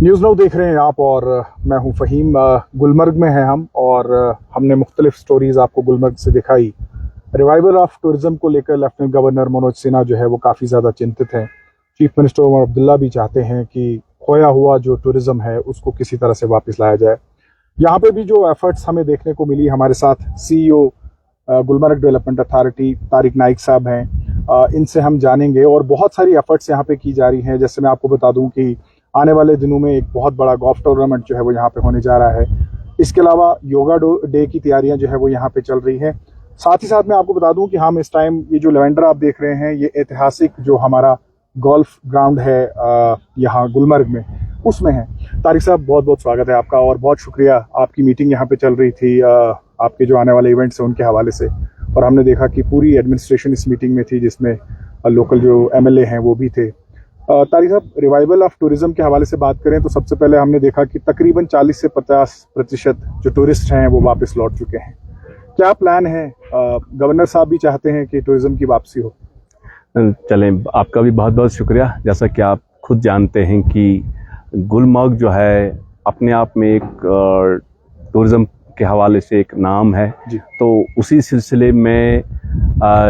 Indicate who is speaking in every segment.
Speaker 1: News now देख रहे हैं आप और मैं हूं फ़हीम। गुलमर्ग में हैं हम और हमने मुख्तलिफ स्टोरीज़ आपको गुलमर्ग से दिखाई। रिवाइवल ऑफ टूरिज़्म को लेकर लेफ्टिनेंट गवर्नर मनोज सिन्हा जो है वो काफ़ी ज़्यादा चिंतित हैं। चीफ मिनिस्टर उमर अब्दुल्ला भी चाहते हैं कि खोया हुआ जो टूरिज़्म है उसको किसी तरह से वापस लाया जाए। यहाँ पे भी जो एफर्ट्स हमें देखने को मिली, हमारे साथ CEO Gulmarg development authority Tariq Naik साहब हैं। इनसे हम जानेंगे और बहुत सारी एफर्ट्स यहाँ पे की जा रही हैं। जैसे मैं आपको बता दूं कि आने वाले दिनों में एक बहुत बड़ा गोल्फ टूर्नामेंट जो है वो यहाँ पे होने जा रहा है। इसके अलावा योगा डे की तैयारियां जो है वो यहाँ पे चल रही हैं। साथ ही साथ मैं आपको बता दूं कि हम इस टाइम ये जो लेवेंडर आप देख रहे हैं ये ऐतिहासिक जो हमारा गोल्फ ग्राउंड है यहाँ गुलमर्ग में, उसमें है। तारिक साहब, बहुत बहुत स्वागत है आपका और बहुत शुक्रिया। आपकी मीटिंग यहाँ पे चल रही थी आपके जो आने वाले इवेंट्स हैं उनके हवाले से, और हमने देखा कि पूरी एडमिनिस्ट्रेशन इस मीटिंग में थी जिसमें लोकल जो MLA हैं वो भी थे। तारिक साहब, रिवाइवल ऑफ टूरिज्म के हवाले से बात करें तो सबसे पहले हमने देखा कि तकरीबन 40 से 50% जो टूरिस्ट हैं वो वापस लौट चुके हैं। क्या प्लान है? गवर्नर साहब भी चाहते हैं कि टूरिज्म की वापसी हो।
Speaker 2: चलें, आपका भी बहुत बहुत शुक्रिया। जैसा कि आप खुद जानते हैं कि गुलमर्ग जो है अपने आप में एक टूरिज्म के हवाले से एक नाम है
Speaker 1: जी।
Speaker 2: तो उसी सिलसिले में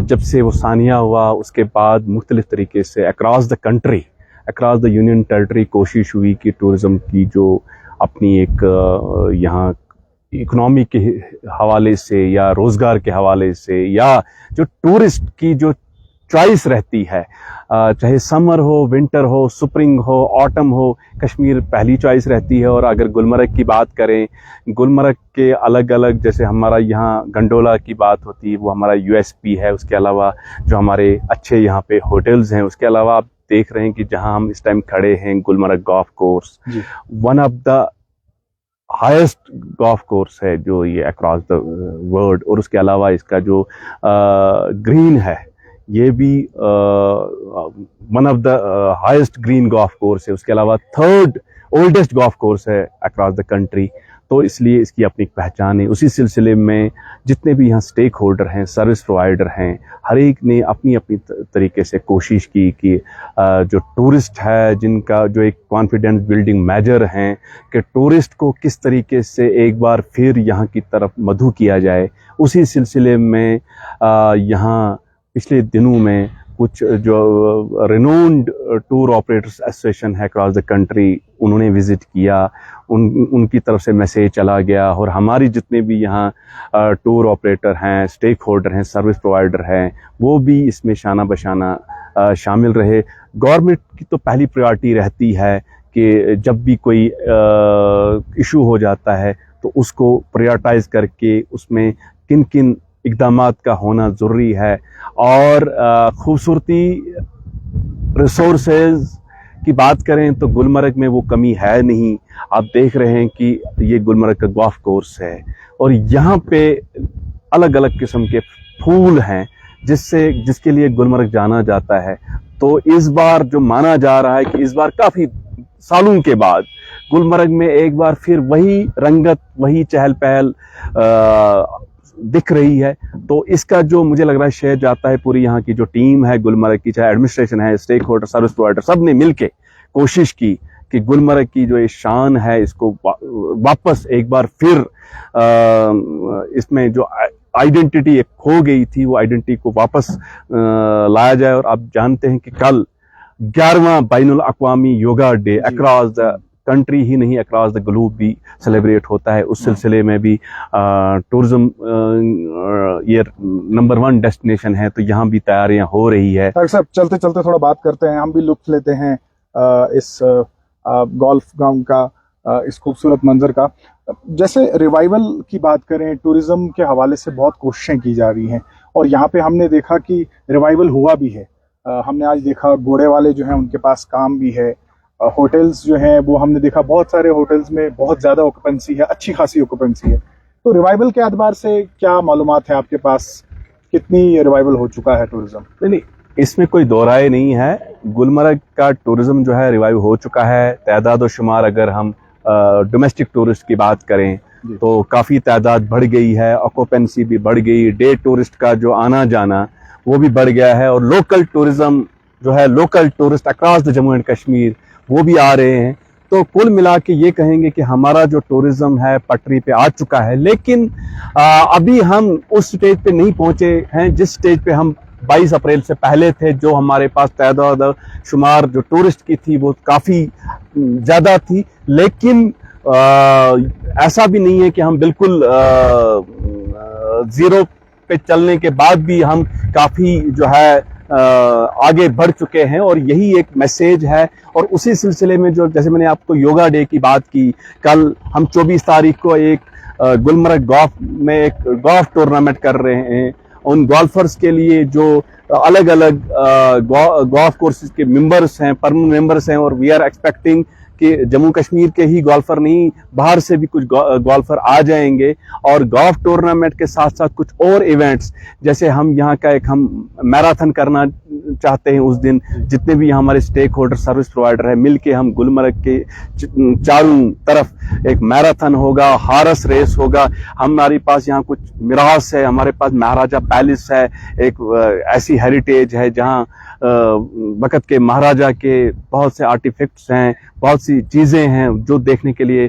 Speaker 2: जब से वो सानिया हुआ उसके बाद मुख्तलिफ तरीके से across the country, across the union territory कोशिश हुई कि टूरिज़्म की जो अपनी एक यहाँ इकोनॉमी के हवाले से या रोज़गार के हवाले से या जो टूरिस्ट की जो चॉइस रहती है, चाहे समर हो, विंटर हो, स्प्रिंग हो, ऑटम हो, कश्मीर पहली चॉइस रहती है। और अगर गुलमर्ग की बात करें, गुलमर्ग के अलग अलग, जैसे हमारा यहाँ गंडोला की बात होती है वो हमारा USP है। उसके अलावा जो हमारे अच्छे यहाँ पे होटल्स हैं, उसके अलावा आप देख रहे हैं कि जहाँ हम इस टाइम खड़े हैं Gulmarg golf course, one of the highest golf course है जो ये अक्रॉस द वर्ल्ड। और उसके अलावा इसका जो ग्रीन है ये भी one of the highest green golf course है। उसके अलावा 3rd ओल्डेस्ट गोल्फ कोर्स है अक्रॉस द कंट्री। तो इसलिए इसकी अपनी पहचान है। उसी सिलसिले में जितने भी यहाँ स्टेक होल्डर हैं, सर्विस प्रोवाइडर हैं, हर एक ने अपनी अपनी तरीके से कोशिश की कि जो टूरिस्ट है जिनका जो एक कॉन्फिडेंस बिल्डिंग मेजर हैं कि टूरिस्ट को किस तरीके से एक बार फिर यहाँ की तरफ मधु किया जाए। उसी सिलसिले में यहाँ पिछले दिनों में कुछ जो रिनोन्ड टूर ऑपरेटर्स एसोसिएशन है अक्रॉस द कंट्री, उन्होंने विज़िट किया, उनकी तरफ से मैसेज चला गया। और हमारी जितने भी यहाँ टूर ऑपरेटर हैं, स्टेक होल्डर हैं, सर्विस प्रोवाइडर हैं, वो भी इसमें शाना बशाना शामिल रहे। गवर्नमेंट की तो पहली प्रायोरिटी रहती है कि जब भी कोई इशू हो जाता है तो उसको प्रायोरिटाइज करके उसमें किन किन इक़दामात का होना ज़रूरी है। और खूबसूरती रिसोर्सेज की बात करें तो गुलमर्ग में वो कमी है नहीं। आप देख रहे हैं कि ये गुलमर्ग का गोल्फ कोर्स है और यहाँ पे अलग अलग किस्म के फूल हैं जिसके लिए गुलमर्ग जाना जाता है। तो इस बार जो माना जा रहा है कि इस बार काफ़ी सालों के बाद गुलमर्ग में एक बार फिर वही रंगत, वही चहल पहल दिख रही है। तो इसका जो मुझे लग रहा है श्रेय जाता है पूरी यहाँ की जो टीम है गुलमर्ग की, चाहे एडमिनिस्ट्रेशन है, स्टेक होल्डर, सर्विस प्रोवाइडर, सब ने मिलके कोशिश की कि गुलमर्ग की जो ये शान है इसको वापस एक बार फिर इसमें जो आइडेंटिटी खो गई थी वो आइडेंटिटी को वापस लाया जाए। और आप जानते हैं कि कल 11वां बैनुल अक़वामी yoga day across the country ही नहीं अक्रॉस द ग्लोब भी सेलिब्रेट होता है। उस सिलसिले में भी टूरिज्म ये नंबर 1 डेस्टिनेशन है, तो यहाँ भी तैयारियां हो रही है।
Speaker 1: डॉक्टर साहब, चलते चलते थोड़ा बात करते हैं, हम भी लुत्फ लेते हैं इस गोल्फ ग्राउंड का, इस खूबसूरत मंजर का। जैसे रिवाइवल की बात करें, टूरिज्म के हवाले से बहुत कोशिशें की जा रही हैं और यहाँ पे हमने देखा कि रिवाइवल हुआ भी है। हमने आज देखा घोड़े वाले जो हैं उनके पास काम भी है। होटल्स जो हैं वो हमने देखा बहुत सारे होटल्स में बहुत ज़्यादा ऑक्यूपेंसी है, अच्छी खासी ऑक्यूपेंसी है। तो रिवाइवल के एतबार से क्या मालूमात है आपके पास, कितनी रिवाइवल हो चुका है टूरिज्म?
Speaker 2: नहीं, इसमें कोई दो राय नहीं है। गुलमर्ग का टूरिज्म जो है रिवाइव हो चुका है। तादाद व शुमार अगर हम डोमेस्टिक टूरिस्ट की बात करें तो काफ़ी तादाद बढ़ गई है, ऑक्यूपेंसी भी बढ़ गई, डे टूरिस्ट का जो आना जाना वो भी बढ़ गया है। और लोकल टूरिज्म जो है, local tourist across the Jammu and Kashmir वो भी आ रहे हैं। तो कुल मिला के ये कहेंगे कि हमारा जो टूरिज्म है पटरी पे आ चुका है, लेकिन अभी हम उस स्टेज पे नहीं पहुंचे हैं जिस स्टेज पे हम 22 अप्रैल से पहले थे। जो हमारे पास तादाद शुमार जो टूरिस्ट की थी वो काफ़ी ज़्यादा थी, लेकिन ऐसा भी नहीं है कि हम बिल्कुल ज़ीरो पे चलने के बाद भी हम काफ़ी जो है आगे बढ़ चुके हैं। और यही एक मैसेज है। और उसी सिलसिले में जो जैसे मैंने आपको योगा डे की बात की, कल हम 24 तारीख को एक गुलमर्ग गोल्फ में एक गोल्फ टूर्नामेंट कर रहे हैं। उन गोल्फर्स के लिए जो अलग अलग गोल्फ कोर्सेज के मेंबर्स हैं, परमानेंट मेंबर्स हैं, और वी आर एक्सपेक्टिंग कि जम्मू कश्मीर के ही गोल्फर नहीं, बाहर से भी कुछ गोल्फर आ जाएंगे। और गोल्फ टूर्नामेंट के साथ साथ कुछ और इवेंट्स, जैसे हम यहाँ का एक हम मैराथन करना चाहते हैं। उस दिन जितने भी हमारे स्टेक होल्डर सर्विस प्रोवाइडर है मिलके हम गुलमर्ग के चारों तरफ एक मैराथन होगा, हारस रेस होगा। हमारे पास यहाँ कुछ मिरास है, हमारे पास महाराजा पैलेस है, एक ऐसी हेरिटेज है जहाँ वक़्त के महाराजा के बहुत से आर्टिफैक्ट्स हैं, बहुत सी चीज़ें हैं जो देखने के लिए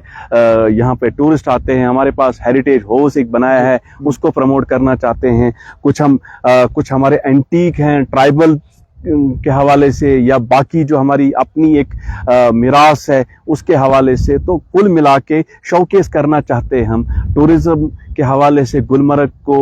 Speaker 2: यहाँ पे टूरिस्ट आते हैं। हमारे पास हेरिटेज हाउस एक बनाया है, उसको प्रमोट करना चाहते हैं। कुछ हमारे एंटीक हैं ट्राइबल के हवाले से, या बाकी जो हमारी अपनी एक मिरास है उसके हवाले से। तो कुल मिला के शोकेस करना चाहते हैं हम टूरिज्म के हवाले से गुलमर्ग को,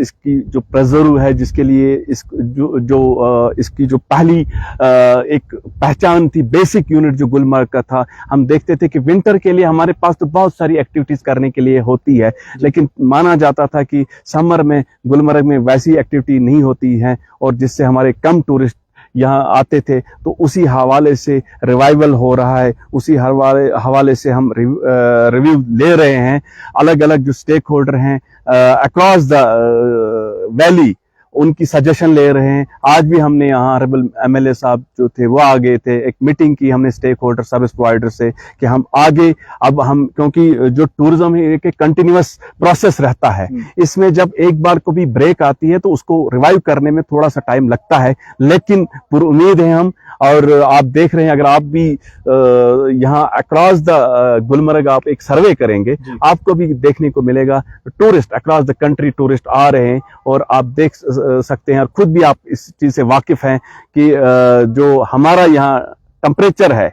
Speaker 2: इसकी जो प्रिजर्व है, जिसके लिए इसकी जो पहली एक पहचान थी, बेसिक यूनिट जो गुलमर्ग का था। हम देखते थे कि विंटर के लिए हमारे पास तो बहुत सारी एक्टिविटीज करने के लिए होती है, लेकिन माना जाता था कि समर में गुलमर्ग में वैसी एक्टिविटी नहीं होती है, और जिससे हमारे कम टूरिस्ट यहाँ आते थे। तो उसी हवाले से रिवाइवल हो रहा है, उसी हवाले से हम रिव्यू ले रहे हैं। अलग अलग जो स्टेक होल्डर हैं अक्रॉस द वैली, उनकी सजेशन ले रहे हैं। आज भी हमने यहाँ ऑनरेबल MLA साहब जो थे वो आ गए थे, एक मीटिंग की हमने स्टेक होल्डर सर्विस प्रोवाइडर से कि हम आगे अब हम, क्योंकि जो टूरिज्म है एक कंटिन्यूअस प्रोसेस रहता है, इसमें जब एक बार को भी ब्रेक आती है तो उसको रिवाइव करने में थोड़ा सा टाइम लगता है, लेकिन पूरी उम्मीद है हम। और आप देख रहे हैं, अगर आप भी यहाँ अक्रॉस द गुलमर्ग आप एक सर्वे करेंगे, आपको भी देखने को मिलेगा tourist across the country tourist आ रहे हैं। और आप देख सकते हैं, और खुद भी आप इस चीज से वाकिफ हैं कि जो हमारा यहाँ टेम्परेचर है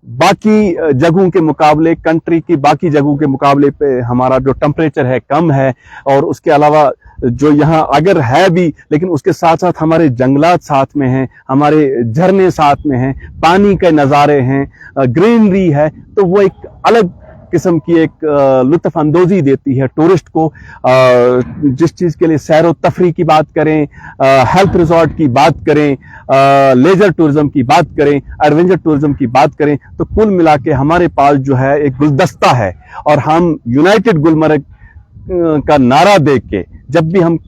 Speaker 2: बाकी जगहों के मुकाबले, कंट्री की बाकी जगहों के मुकाबले पे हमारा जो टेम्परेचर है कम है। और उसके अलावा जो यहाँ अगर है भी, लेकिन उसके साथ साथ हमारे जंगलात साथ में हैं, हमारे झरने साथ में हैं, पानी के नज़ारे हैं, ग्रीनरी है, तो वो एक अलग किस्म की एक लुत्फ अंदोजी देती है टूरिस्ट को। जिस चीज़ के लिए सैर व तफरी की बात करें, हेल्थ रिजॉर्ट की बात करें, लेजर टूरिज्म की बात करें, एडवेंचर टूरिज्म की बात करें, तो कुल मिला के हमारे पास जो है एक गुलदस्ता है। और हम यूनाइटेड गुलमर्ग का नारा देख के जब भी हम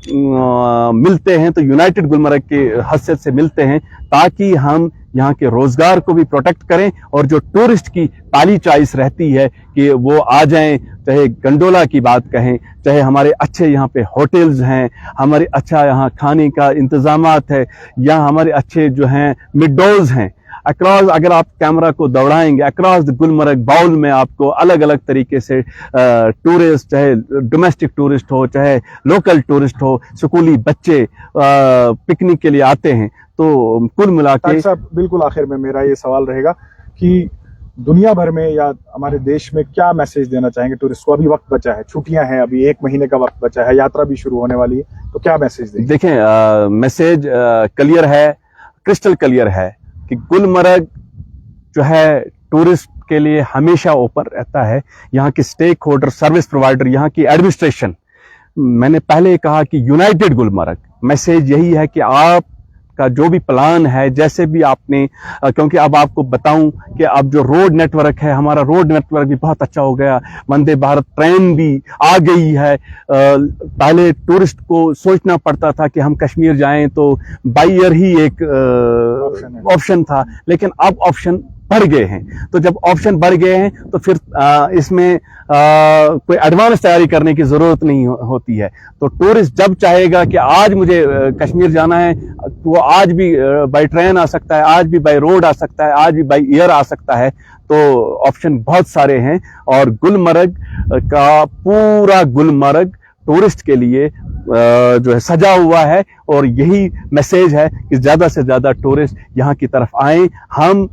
Speaker 2: मिलते हैं तो यूनाइटेड गुलमर्ग के हैसियत से मिलते हैं, ताकि हम यहाँ के रोजगार को भी प्रोटेक्ट करें। और जो टूरिस्ट की पहली चॉइस रहती है कि वो आ जाएं, चाहे गंडोला की बात कहें, चाहे हमारे अच्छे यहाँ पे होटल्स हैं, हमारे अच्छा यहाँ खाने का इंतजामात है, या हमारे अच्छे जो हैं मिडोज हैं। अक्रॉस अगर आप कैमरा को दौड़ाएंगे अक्रॉस द गुलमर्ग बाउल में आपको अलग अलग तरीके से टूरिस्ट, चाहे डोमेस्टिक टूरिस्ट हो चाहे लोकल टूरिस्ट हो, स्कूली बच्चे पिकनिक के लिए आते हैं। तो कुल मिला के
Speaker 1: साहब, बिल्कुल आखिर में मेरा ये सवाल रहेगा कि दुनिया भर में या हमारे देश में क्या मैसेज देना चाहेंगे टूरिस्ट को? अभी वक्त बचा है, छुट्टियां हैं, अभी 1 महीने का वक्त बचा है, यात्रा भी शुरू होने वाली है, तो क्या मैसेज देंगे?
Speaker 2: देखें, मैसेज क्लियर है, क्रिस्टल क्लियर है कि गुलमर्ग जो है टूरिस्ट के लिए हमेशा ओपन रहता है। यहाँ के स्टेक होल्डर, सर्विस प्रोवाइडर, यहाँ की एडमिनिस्ट्रेशन, मैंने पहले कहा कि यूनाइटेड गुलमर्ग, मैसेज यही है कि आप का जो भी प्लान है, जैसे भी आपने, क्योंकि अब आपको बताऊं कि अब जो रोड नेटवर्क है, हमारा रोड नेटवर्क भी बहुत अच्छा हो गया, वंदे भारत ट्रेन भी आ गई है। पहले टूरिस्ट को सोचना पड़ता था कि हम कश्मीर जाएं तो बाई एयर ही एक ऑप्शन था, लेकिन अब ऑप्शन बढ़ गए हैं। तो जब ऑप्शन बढ़ गए हैं तो फिर इसमें कोई एडवांस तैयारी करने की जरूरत नहीं होती है। तो टूरिस्ट जब चाहेगा कि आज मुझे कश्मीर जाना है, वो आज भी बाय ट्रेन आ सकता है, आज भी बाय रोड आ सकता है, आज भी बाय एयर आ सकता है। तो ऑप्शन बहुत सारे हैं और गुलमर्ग का पूरा गुलमर्ग टूरिस्ट के लिए जो है सजा हुआ है। और यही मैसेज है कि ज्यादा से ज्यादा टूरिस्ट यहाँ की तरफ आए, हम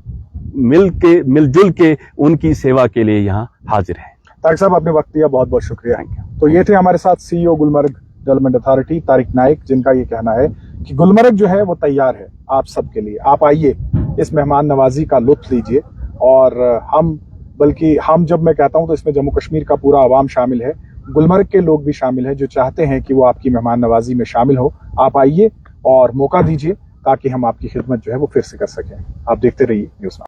Speaker 2: मिलजुल के उनकी सेवा के लिए यहाँ हाजिर हैं।
Speaker 1: तारिक साहब, आपने वक्त दिया, बहुत बहुत शुक्रिया। तो ये थे हमारे साथ CEO Gulmarg development authority Tariq Naik, जिनका ये कहना है कि गुलमर्ग जो है वो तैयार है आप सबके लिए। आप आइए, इस मेहमान नवाजी का लुत्फ लीजिए। और हम जब मैं कहता हूं तो इसमें जम्मू कश्मीर का पूरा अवाम शामिल है, गुलमर्ग के लोग भी शामिल हैं जो चाहते हैं कि वो आपकी मेहमान नवाजी में शामिल हो। आप आइए और मौका दीजिए ताकि हम आपकी खिदमत जो है वो फिर से कर सकें। आप देखते रहिए न्यूज़ नाउ।